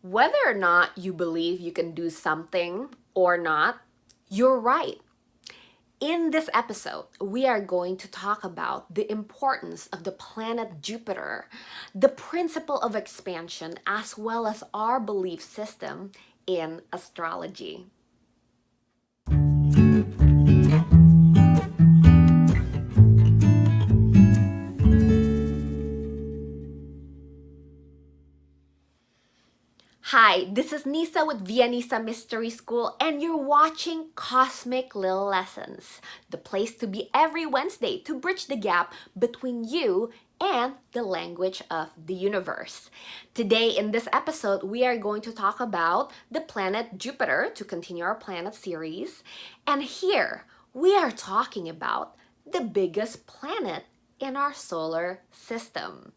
Whether or not you believe you can do something or not, you're right. In this episode, we are going to talk about the importance of the planet Jupiter, the principle of expansion, as well as our belief system in astrology. Hi, this is Nisa with VNS Mystery School, and you're watching Cosmic Little Lessons, the place to be every Wednesday to bridge the gap between you and the language of the universe. Today, in this episode, we are going to talk about the planet Jupiter to continue our planet series. And here, we are talking about the biggest planet in our solar system.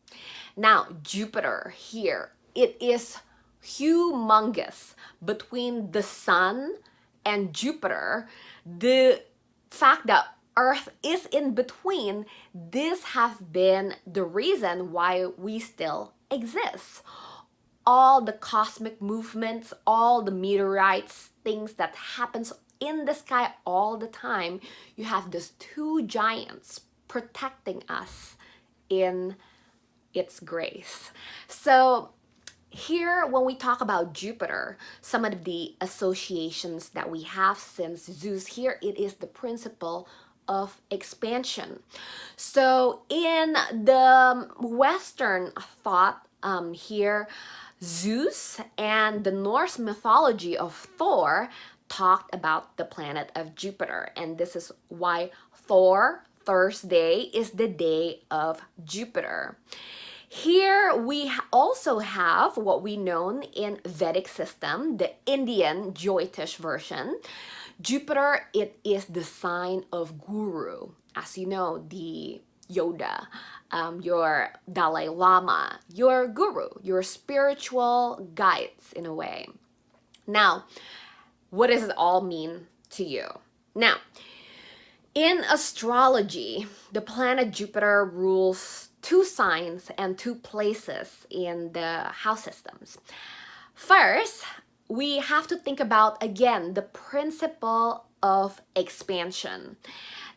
Now, Jupiter here, it is humongous. Between the sun and Jupiter, the fact that Earth is in between, this have been the reason why we still exist. All the cosmic movements, all the meteorites, things that happens in the sky all the time, you have these two giants protecting us in its grace. So here, when we talk about Jupiter, some of the associations that we have since Zeus, here it is the principle of expansion. So in the Western thought, here, Zeus and the Norse mythology of Thor talked about the planet of Jupiter. And this is why Thursday is the day of Jupiter. Here we also have what we know in Vedic system, the Indian Jyotish version. Jupiter, it is the sign of guru. As you know, the Yoda, your Dalai Lama, your guru, your spiritual guides in a way. Now, what does it all mean to you? Now, in astrology, the planet Jupiter rules two signs and two places in the house systems. First, we have to think about, again, the principle of expansion.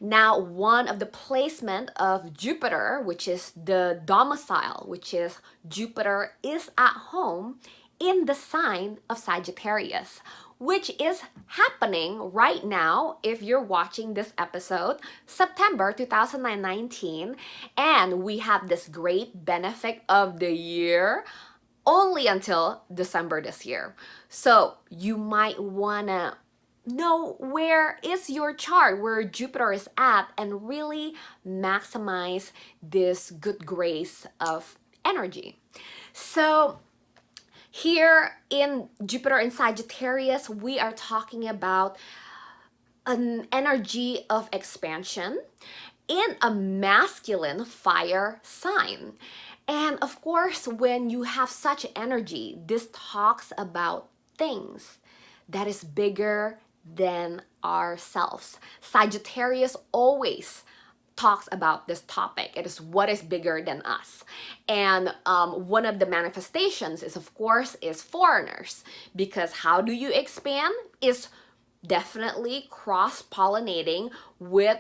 Now, one of the placement of Jupiter, which is the domicile, which is Jupiter is at home in the sign of Sagittarius, which is happening right now if you're watching this episode, September 2019, and we have this great benefit of the year only until December this year. So you might wanna know where is your chart, where Jupiter is at, and really maximize this good grace of energy. So here in Jupiter in Sagittarius, we are talking about an energy of expansion in a masculine fire sign. And of course, when you have such energy, this talks about things that is bigger than ourselves. Sagittarius always talks about this topic. It is what is bigger than us. And one of the manifestations is, of course, is foreigners. Because how do you expand? Is definitely cross-pollinating with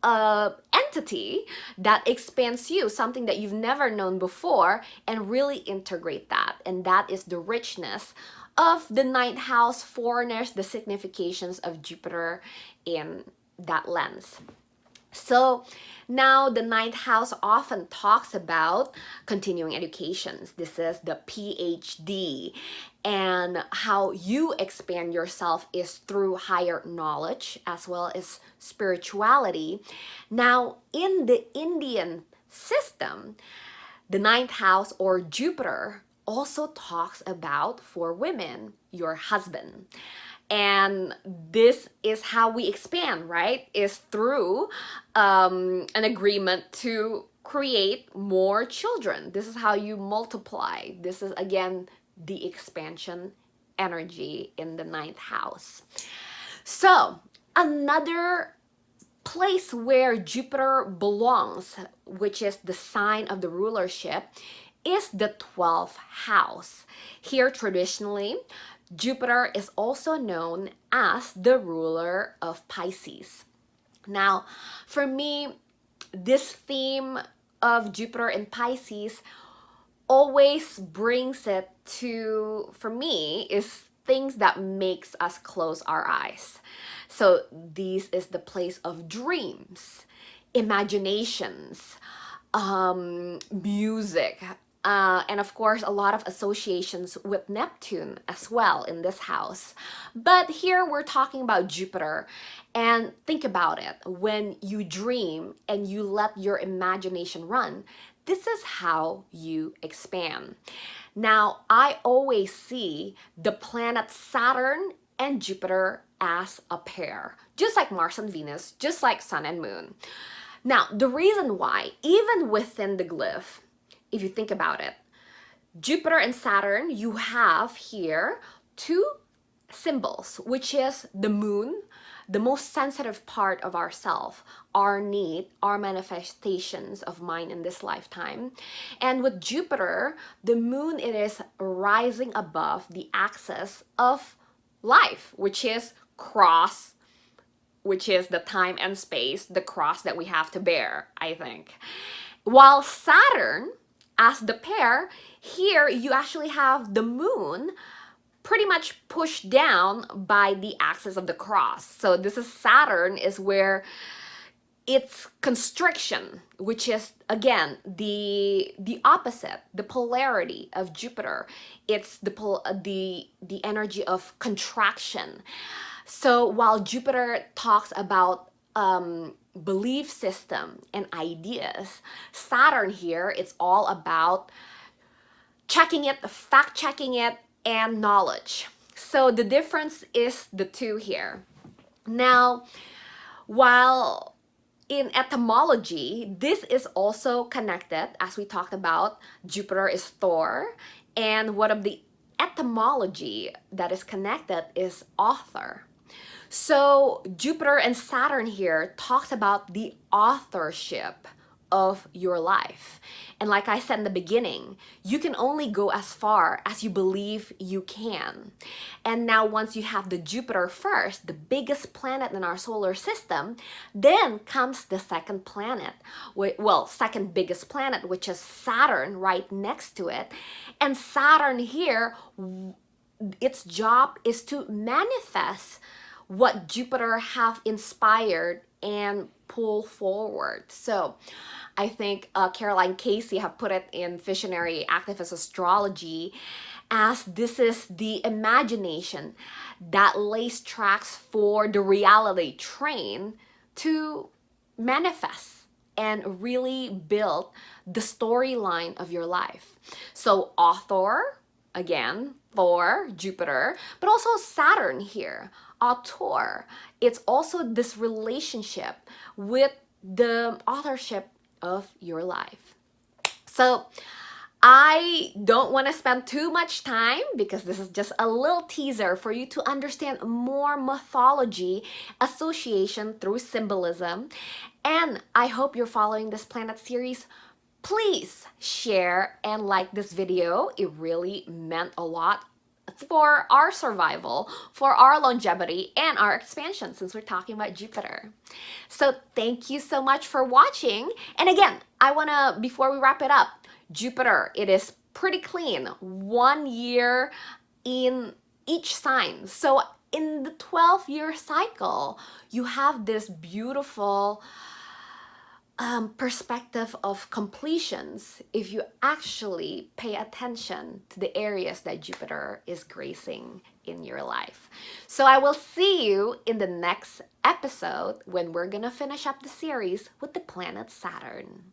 an entity that expands you, something that you've never known before, and really integrate that. And that is the richness of the ninth house, foreigners, the significations of Jupiter in that lens. So now the ninth house often talks about continuing educations. This is the PhD, and how you expand yourself is through higher knowledge as well as spirituality. Now in the Indian system, the ninth house or Jupiter also talks about, for women, your husband. And this is how we expand, right? Is through an agreement to create more children. This is how you multiply. This is, again, the expansion energy in the ninth house. So another place where Jupiter belongs, which is the sign of the rulership, is the 12th house. Here, traditionally, Jupiter is also known as the ruler of Pisces. Now, for me, this theme of Jupiter in Pisces always brings it to, for me, is things that makes us close our eyes. So this is the place of dreams, imaginations, music, and of course a lot of associations with Neptune as well in this house. But here we're talking about Jupiter, and think about it. When you dream and you let your imagination run, this is how you expand. Now, I always see the planet Saturn and Jupiter as a pair, just like Mars and Venus, just like Sun and Moon. Now, the reason why, even within the glyph, if you think about it, Jupiter and Saturn, you have here two symbols, which is the moon, the most sensitive part of ourself, our need, our manifestations of mind in this lifetime. And with Jupiter, the moon, it is rising above the axis of life, which is cross, which is the time and space, the cross that we have to bear, I think. While Saturn, as the pair, here you actually have the moon pretty much pushed down by the axis of the cross. So this is Saturn is where it's constriction, which is again the opposite, the polarity of Jupiter. It's the energy of contraction. So while Jupiter talks about belief system and ideas, Saturn here, it's all about checking it, fact checking it, and knowledge. So the difference is the two here. Now, while in etymology, this is also connected, as we talked about, Jupiter is Thor, and one of the etymology that is connected is author. So Jupiter and Saturn here talks about the authorship of your life. And like I said in the beginning, you can only go as far as you believe you can. And now once you have the Jupiter first, the biggest planet in our solar system, then comes the second planet. Well, second biggest planet, which is Saturn right next to it. And Saturn here, its job is to manifest what Jupiter have inspired and pull forward. So I think Caroline Casey have put it in Visionary Activist Astrology as this is the imagination that lays tracks for the reality train to manifest and really build the storyline of your life. So author, again, for Jupiter, but also Saturn here, author. It's also this relationship with the authorship of your life. So I don't want to spend too much time because this is just a little teaser for you to understand more mythology association through symbolism. And I hope you're following this planet series. Please share and like this video. It really meant a lot for our survival, for our longevity, and our expansion since we're talking about Jupiter. So thank you so much for watching. And again, I want to, before we wrap it up, Jupiter, it is pretty clean. 1 year in each sign. So in the 12-year cycle, you have this beautiful perspective of completions if you actually pay attention to the areas that Jupiter is gracing in your life. So I will see you in the next episode when we're gonna finish up the series with the planet Saturn.